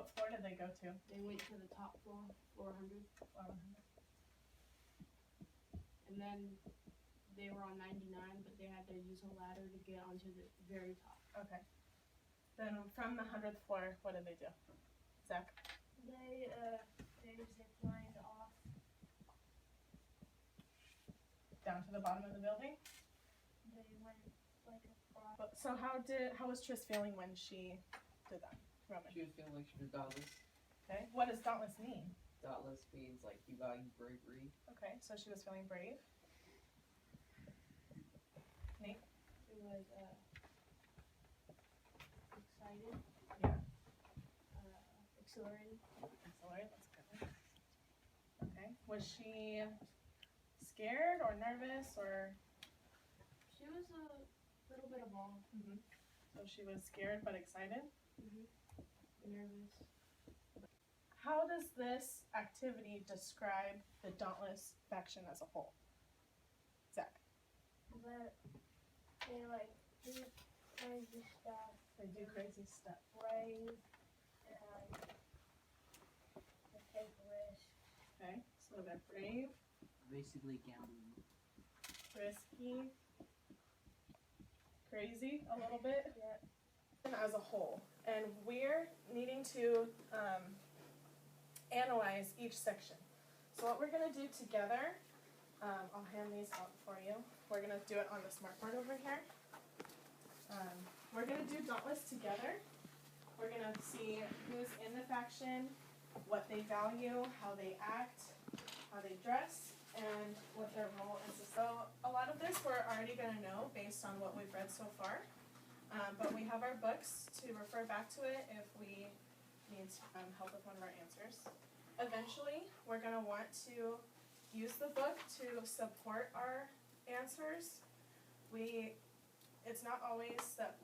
What floor did they go to? They went to the top floor, floor 100. And then they were on 99, but they had to use a ladder to get onto the very top. Okay. Then from the 100th floor, what did they do? Zach? They ziplined off. Down to the bottom of the building? They went like across. So how was Tris feeling when she did that, Roman? She was feeling like she was dauntless. Okay. What does dauntless mean? Dauntless means like you value bravery. Okay, so she was feeling brave. Nate? It was excited. Yeah. Exhilarated. Exhilarated, that's good. Okay. Was she scared or nervous or? She was a little bit of all. So she was scared but excited? Nervous. How does this activity describe the Dauntless faction as a whole? Zach? But they like do crazy stuff. They do crazy stuff. Brave. They take risks. Okay, so they're brave, Basically gambling. risky, crazy a little bit. Yeah. As a whole, and we're needing to analyze each section. So what we're going to do together, I'll hand these out for you. We're going to do it on the smartboard over here. We're going to do Dauntless together. We're going to see who's in the faction, what they value, how they act, how they dress, and what their role is. So a lot of this we're already going to know based on what we've read so far. But we have our books to refer back to it if we need help with one of our answers. Eventually, we're going to want to use the book to support our answers. It's not always that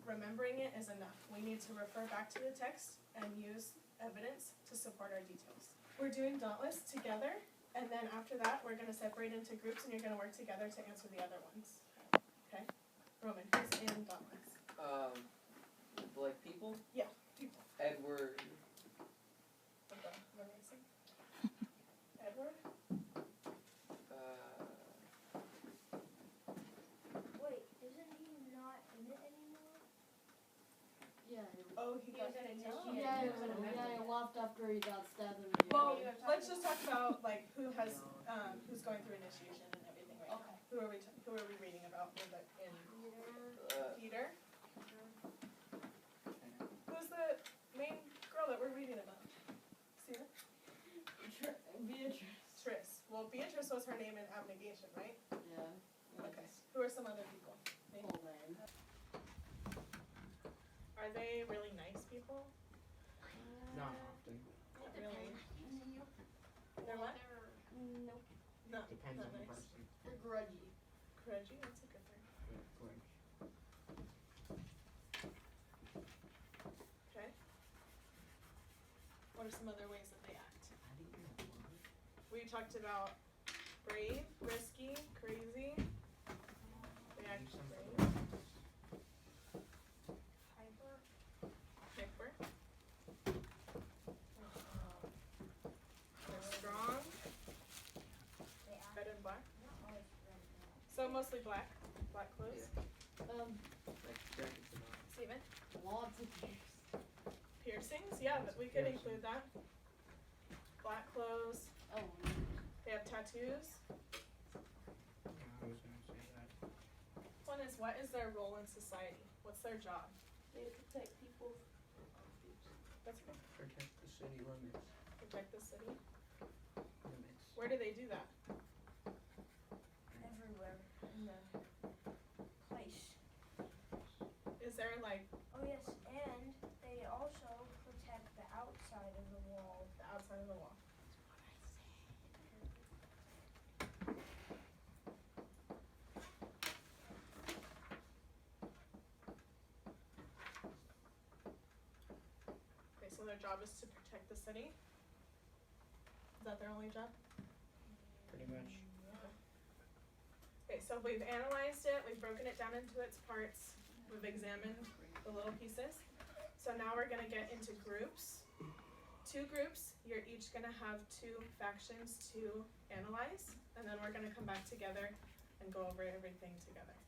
remembering it is enough. We need to refer back to the text and use evidence to support our details. We're doing Dauntless together, and then after that, we're going to separate into groups, and you're going to work together to answer the other ones. Okay? Roman, who's in Dauntless? Like people? Yeah, people. Edward. Okay, what are you saying? Edward? Wait, isn't he not in it anymore? Yeah. Oh, he got was in a Oh. mission. Yeah, he left after he got stabbed in the Well, head. let's just talk about like who's going through initiation and everything right Okay. now. Who are we reading about in Peter? Who's the main girl that we're reading about? See her? Beatrice. Tris. Well, Beatrice was her name in Abnegation, right? Yeah. Okay. Who are some other people? Name? Old man. Are they really nice people? Not often. Not really. They're what? Nope. No, Depends not on the nice. person. They're grudgy. Grudgy? That's a good word. Okay. What are some other ways that they act? We talked about brave, risky, crazy. They act brave. Hyper. Hyper. They're strong. They act Red and black. not always red. So mostly black. Black clothes. Like jackets and all. Steven? Lots of tears. Piercings? Yeah, but we could include that. Black clothes. Oh, They have tattoos. I was gonna say that. One is, what is their role in society? What's their job? They protect people. That's okay. Protect the city limits. Protect the city. Where do they do that? Everywhere in the place. Is there like Oh yes, and they also protect the outside of the wall. the outside of the wall? Okay, so their job is to protect the city? Is that their only job? Pretty much. Okay, so we've analyzed it, we've broken it down into its parts, we've examined the little pieces. So now we're gonna get into groups. 2 groups, you're each gonna have 2 factions to analyze, and then we're gonna come back together and go over everything together.